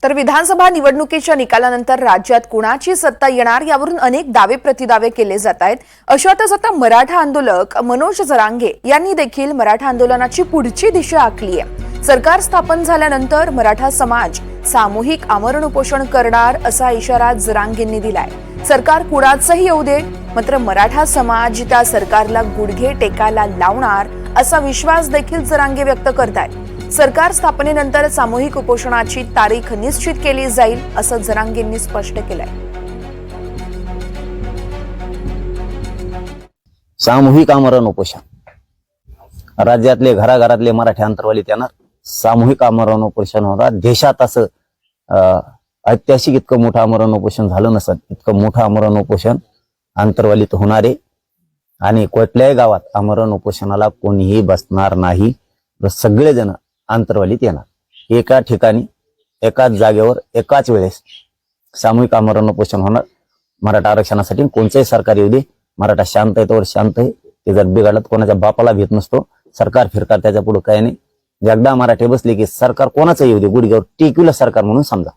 तर विधानसभा निवडणुकीच्या निकालानंतर राज्यात कुणाची सत्ता येणार यावरून अनेक दावे प्रतिदावे केले जात आहेत। अशातच आता मराठा आंदोलक मनोज जरांगे यांनी देखील मराठा आंदोलनाची पुढची दिशा आखली आहे। सरकार स्थापन झाल्यानंतर मराठा समाज सामूहिक आमरण उपोषण करणार असा इशारा जरांगेंनी दिलाय। सरकार कुणाचंही येऊ दे, मात्र मराठा समाज त्या सरकारला गुडघे टेकायला लावणार असा विश्वास देखील जरांगे व्यक्त करतायत। सरकार स्थापनेनंतर सामूहिक उपोषणाची तारीख निश्चित केली जाईल असं जरांगेंनी स्पष्ट केलंय। सामूहिक आमरण उपोषण राज्यातले घराघरातले मराठी अंतरवालीत येणार, सामूहिक आमरण उपोषण होणार। देशात असं ऐतिहासिक इतकं मोठं आमरण उपोषण झालं नसत, इतकं मोठं आमरण उपोषण अंतरवालीत होणार आहे आणि कुठल्याही गावात आमरण उपोषणाला कोणीही बसणार नाही। सगळेजण अंतरवालीत येणार, एका ठिकाणी एकाच जागेवर एकाच वेळेस सामूहिक आमरण उपोषण होणार। मराठा आरक्षणासाठी कोणतेही सरकार येऊ दे, मराठा शांत आहे तर शांत आहे, ते जर बिघडलं तर कोणाच्या बापाला भीत नसतो। सरकार फिरकार त्याच्या पुढे काही नाही। एकदा मराठे बसले की सरकार कोणाचं येऊ दे, गुडघ्यावर टेकविलं सरकार म्हणून समजा।